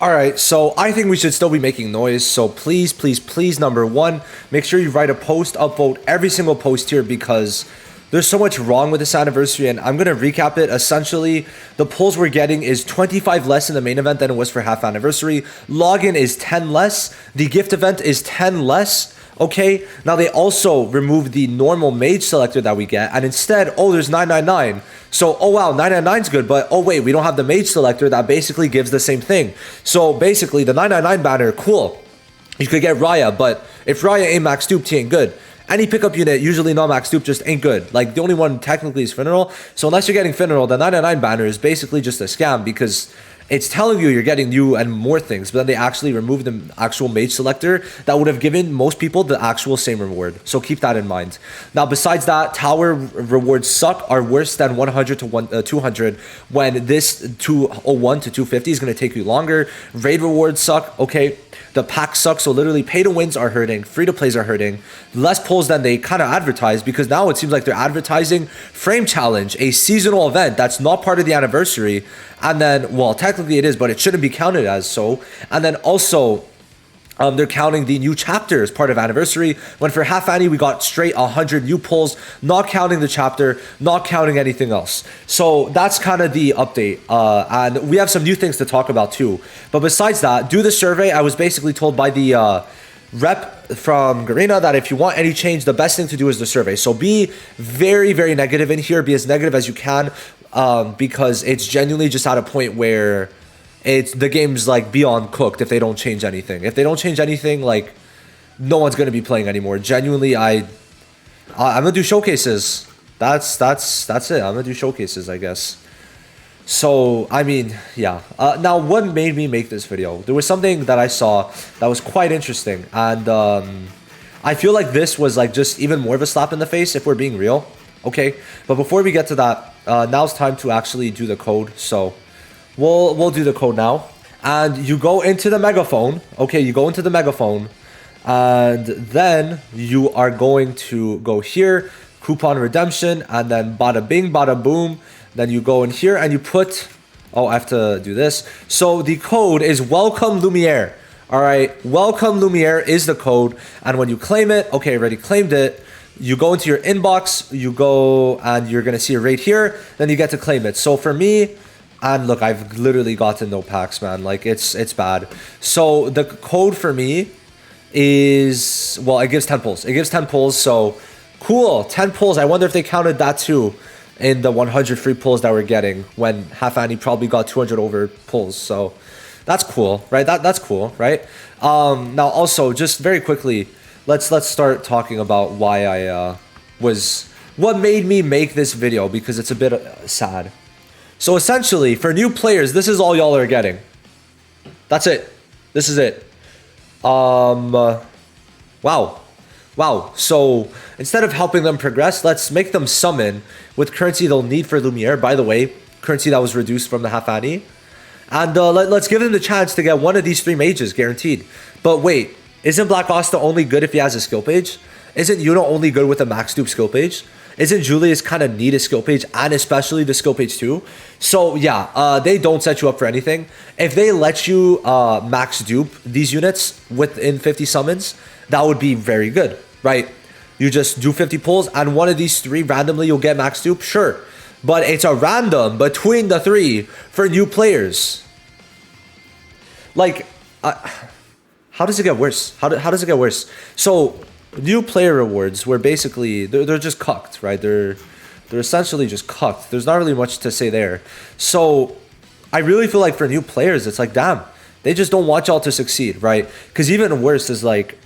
All right, so I think we should still be making noise. So please, please, please, number one, make sure you write a post, upvote every single post here because there's so much wrong with this anniversary, and I'm going to recap it. Essentially, the pulls we're getting is 25 less in the main event than it was for half anniversary. Login is 10 less. The gift event is 10 less. Okay, now they also removed the normal mage selector that we get, and instead, oh, there's 999. So, oh wow, 999 is good, but oh wait, we don't have the mage selector that basically gives the same thing. So basically, the 999 banner, cool. You could get Raya, but if Raya ain't max duped, he ain't good. Any pickup unit, usually not max dupe, just ain't good. Like, the only one technically is Funeral. So unless you're getting Funeral, the 999 banner is basically just a scam because it's telling you you're getting new and more things, but then they actually removed the actual mage selector that would have given most people the actual same reward. So keep that in mind. Now, besides that, tower rewards suck, are worse than 100 to 200 when this 201 to 250 is going to take you longer. Raid rewards suck, okay. The pack sucks, so literally pay to wins are hurting, free to plays are hurting, less pulls than they kind of advertise because now it seems like they're advertising Frame Challenge, a seasonal event that's not part of the anniversary, and then, well, technically it is, but it shouldn't be counted as so, and then also, they're counting the new chapter as part of anniversary, when for half annie we got straight 100 new pulls, not counting the chapter, not counting anything else. So that's kind of the update, and we have some new things to talk about too. But besides that, do the survey. I was basically told by the rep from Garena that if you want any change, the best thing to do is the survey. So be very, very negative in here, be as negative as you can, because it's genuinely just at a point where the game's like beyond cooked if they don't change anything. If they don't change anything, like no one's gonna be playing anymore. Genuinely, I'm gonna do showcases. That's it. I'm gonna do showcases, I guess. So I mean, yeah. Now, what made me make this video? There was something that I saw that was quite interesting, and I feel like this was like just even more of a slap in the face if we're being real. Okay, but before we get to that, now's time to actually do the code. So we'll do the code now, and you go into the megaphone. Okay, you go into the megaphone, and then you are going to go here, coupon redemption, and then bada bing, bada boom. Then you go in here and you put, oh, I have to do this. So the code is Welcome Lumiere. All right, Welcome Lumiere is the code, and when you claim it, okay, already claimed it. You go into your inbox, you go, and you're gonna see it right here. Then you get to claim it. So for me, and look, I've literally gotten no packs, man. Like, it's bad. So the code for me is, well, it gives 10 pulls. It gives 10 pulls, so cool, 10 pulls. I wonder if they counted that too in the 100 free pulls that we're getting when half annie probably got 200 over pulls. So that's cool, right? That's cool, right? Now, also, just very quickly, let's start talking about why I what made me make this video, because it's a bit sad. So essentially, for new players, this is all y'all are getting. That's it. This is it. Wow. So instead of helping them progress, let's make them summon with currency they'll need for Lumiere. By the way, currency that was reduced from the half annie. And let's give them the chance to get one of these 3 mages, guaranteed. But wait, isn't Black Asta only good if he has a skill page? Isn't Yuno only good with a max dupe skill page? Isn't Julius kind of need a skill page, and especially the skill page too? So yeah, they don't set you up for anything. If they let you max dupe these units within 50 summons, that would be very good, right? You just do 50 pulls, and one of these 3 randomly you'll get max dupe, sure. But it's a random between the 3 for new players. Like, how does it get worse? How does it get worse? So new player rewards were basically, they're just cucked, right? They're essentially just cucked. There's not really much to say there. So I really feel like for new players, it's like, damn, they just don't want y'all to succeed, right? Because even worse is like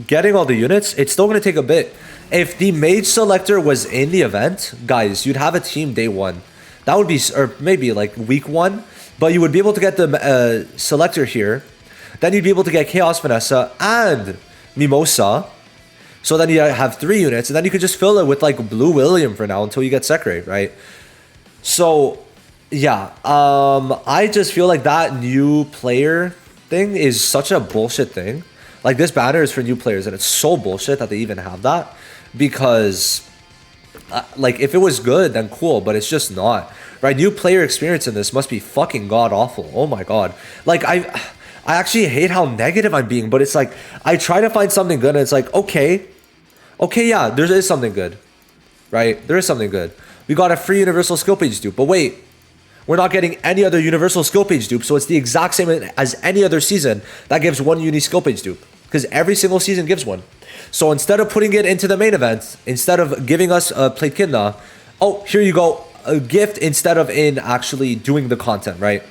getting all the units, it's still going to take a bit. If the mage selector was in the event, guys, you'd have a team day 1. That would be, or maybe like week 1, but you would be able to get the selector here. Then you'd be able to get Chaos Vanessa and Mimosa. So then you have 3 units, and then you could just fill it with like Blue William for now until you get Sekre, right? So yeah, I just feel like that new player thing is such a bullshit thing. Like, this banner is for new players, and it's so bullshit that they even have that, because like, if it was good, then cool, but it's just not, right? New player experience in this must be fucking god awful. Oh my god. Like, I actually hate how negative I'm being, but it's like, I try to find something good and it's like, okay, yeah, there is something good, right? There is something good. We got a free universal skill page dupe, but wait, we're not getting any other universal skill page dupe, so it's the exact same as any other season that gives one uni skill page dupe, because every single season gives one. So instead of putting it into the main event, instead of giving us a plate kidna, oh, here you go, a gift instead of in actually doing the content, right?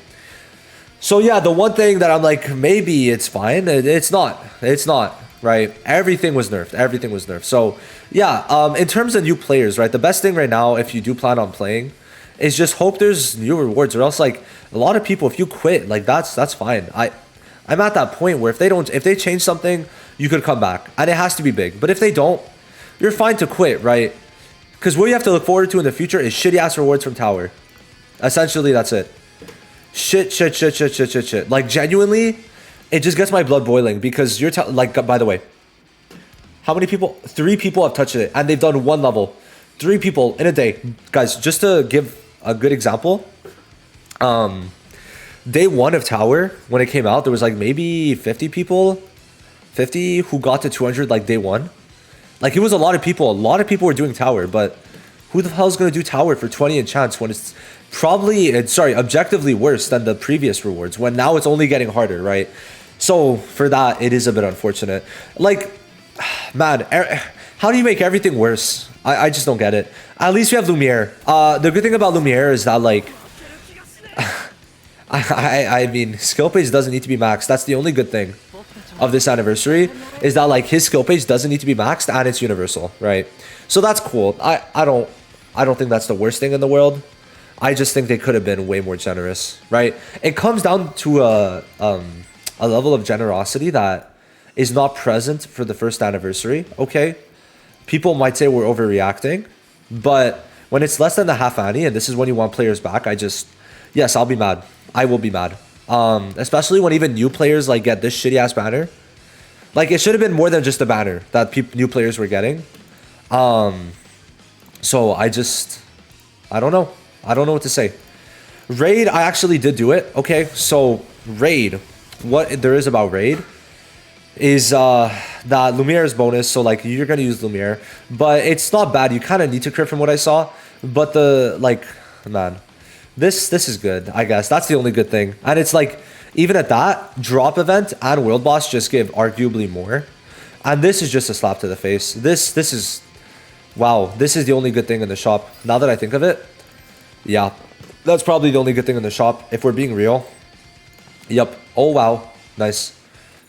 So yeah, the one thing that I'm like, maybe it's fine. It's not, right? Everything was nerfed. So yeah, in terms of new players, right? The best thing right now, if you do plan on playing, is just hope there's new rewards, or else like a lot of people, if you quit, like that's fine. I'm at that point where if they change something, you could come back, and it has to be big. But if they don't, you're fine to quit, right? Because what you have to look forward to in the future is shitty ass rewards from Tower. Essentially, that's it. Shit. Like genuinely, it just gets my blood boiling because you're like, by the way, how many people? 3 people have touched it and they've done 1 level. 3 people in a day, guys. Just to give a good example, day 1 of Tower, when it came out, there was like maybe 50 people, 50 who got to 200 like day 1. Like it was a lot of people. A lot of people were doing Tower, but who the hell is going to do Tower for 20 enchants when it's objectively worse than the previous rewards, when now it's only getting harder, right? So for that, it is a bit unfortunate. Like, man, how do you make everything worse? I just don't get it. At least we have Lumiere. The good thing about Lumiere is that, like, I mean, skill page doesn't need to be maxed. That's the only good thing of this anniversary, is that like his skill page doesn't need to be maxed and it's universal, right? So that's cool. I don't think that's the worst thing in the world. I just think they could have been way more generous, right? It comes down to a level of generosity that is not present for the first anniversary, okay? People might say we're overreacting, but when it's less than the half annie, and this is when you want players back, yes, I'll be mad. I will be mad. Especially when even new players like get this shitty ass banner. Like it should have been more than just a banner that new players were getting. So I don't know. I don't know what to say. Raid, I actually did do it. Okay, so Raid, what there is about Raid is that Lumiere's bonus. So like you're gonna use Lumiere, but it's not bad. You kind of need to crit from what I saw, but man, this is good. I guess that's the only good thing. And it's like even at that, drop event and world boss just give arguably more, and this is just a slap to the face. This is wow. This is the only good thing in the shop. Now that I think of it. Yeah, that's probably the only good thing in the shop, if we're being real. Yep. Oh, wow. Nice.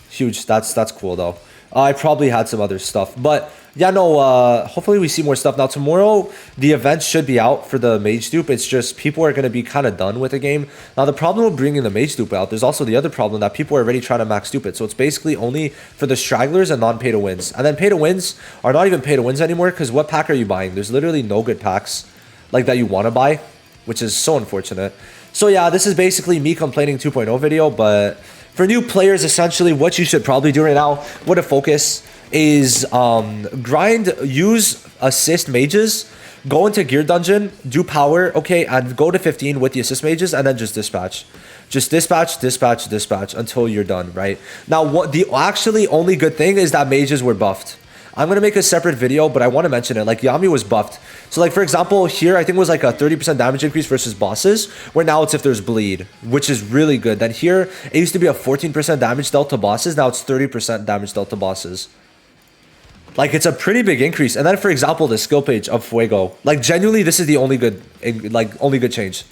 Huge. That's cool, though. I probably had some other stuff. But, yeah, no, hopefully we see more stuff. Now, tomorrow, the event should be out for the Mage Dupe. It's just people are going to be kind of done with the game. Now, the problem with bringing the Mage Dupe out, there's also the other problem that people are already trying to max dupe it. So it's basically only for the stragglers and non-pay-to-wins. And then pay-to-wins are not even pay-to-wins anymore, because what pack are you buying? There's literally no good packs like that you want to buy, which is so unfortunate. So yeah, this is basically me complaining 2.0 video, but for new players, essentially what you should probably do right now, what a focus is grind, use assist mages, go into gear dungeon, do power, okay, and go to 15 with the assist mages, and then just dispatch. Just dispatch until you're done, right? Now, what the actually only good thing is that mages were buffed. I'm going to make a separate video, but I want to mention it. Like, Yami was buffed. So, like, for example, here, I think it was like a 30% damage increase versus bosses, where now it's if there's bleed, which is really good. Then here, it used to be a 14% damage dealt to bosses. Now it's 30% damage dealt to bosses. Like, it's a pretty big increase. And then, for example, the skill page of Fuego. Like, genuinely, this is the only good, only good change.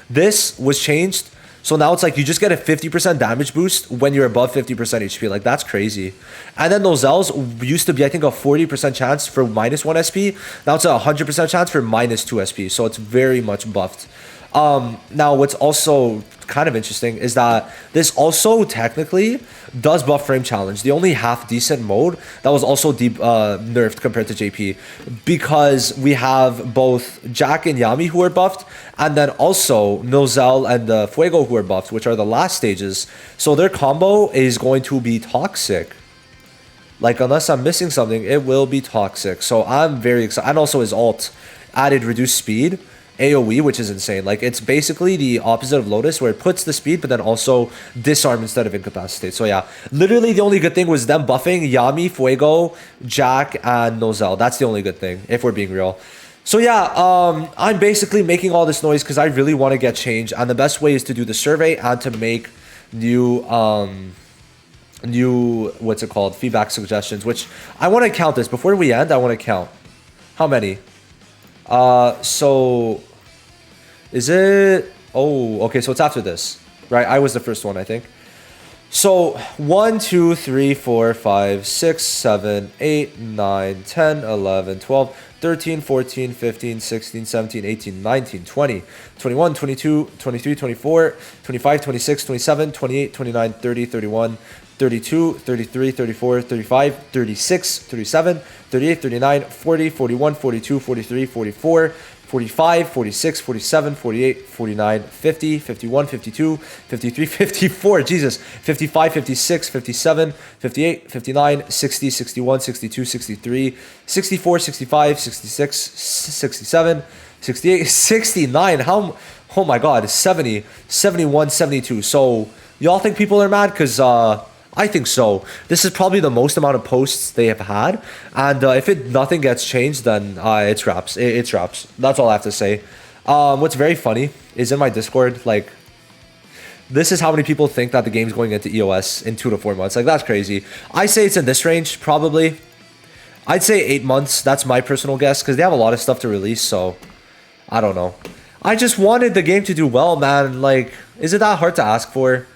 This was changed. So now it's like you just get a 50% damage boost when you're above 50% HP. Like, that's crazy. And then those L's used to be, I think, a 40% chance for -1 SP. Now it's a 100% chance for -2 SP. So it's very much buffed. Now, what's also kind of interesting is that this also technically does buff frame challenge. The only half decent mode that was also nerfed compared to JP, because we have both Jack and Yami who are buffed, and then also Nozel and Fuego who are buffed, which are the last stages. So their combo is going to be toxic. Like, unless I'm missing something, it will be toxic. So I'm very excited. And also his ult added reduced speed. AoE, which is insane. Like, it's basically the opposite of Lotus, where it puts the speed, but then also disarm instead of incapacitate. So yeah, literally the only good thing was them buffing Yami, Fuego, Jack, and Nozel. That's the only good thing, if we're being real. So yeah, I'm basically making all this noise because I really want to get change, and the best way is to do the survey and to make new what's it called, feedback suggestions, which I want to count this before we end. I want to count how many. So is it, oh, okay, so it's after this, right? I was the first one, I think. So 1 2 3 4 5 6 7 8 9 10 11 12 13 14 15 16 17 18 19 20 21 22 23 24 25 26 27 28 29 30 31 32 33 34 35 36 37 38 39 40 41 42 43 44 45, 46, 47, 48, 49, 50, 51, 52, 53, 54, Jesus, 55, 56, 57, 58, 59, 60, 61, 62, 63, 64, 65, 66, 67, 68, 69, how, oh my God, 70, 71, 72. So y'all think people are mad? Because, I think so. This is probably the most amount of posts they have had, and if nothing gets changed, then it's wraps. It's wraps. That's all I have to say. What's very funny is in my Discord, like, this is how many people think that the game's going into EOS in 2 to 4 months. Like, that's crazy. I say it's in this range, probably. I'd say 8 months. That's my personal guess, because they have a lot of stuff to release, so I don't know. I just wanted the game to do well, man. Like, is it that hard to ask for?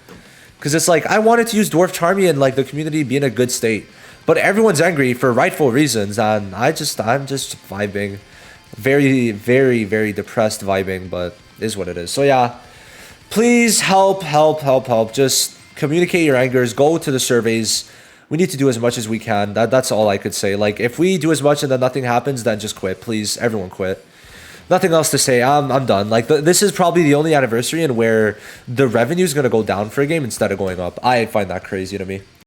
Because it's like, I wanted to use Dwarf Charmy and like the community be in a good state. But everyone's angry for rightful reasons, and I'm just vibing. Very, very, very depressed vibing, but is what it is. So yeah, please help. Just communicate your angers, go to the surveys. We need to do as much as we can. That's all I could say. Like, if we do as much and then nothing happens, then just quit. Please, everyone quit. Nothing else to say. I'm done. Like, this is probably the only anniversary in where the revenue is going to go down for a game instead of going up. I find that crazy to me.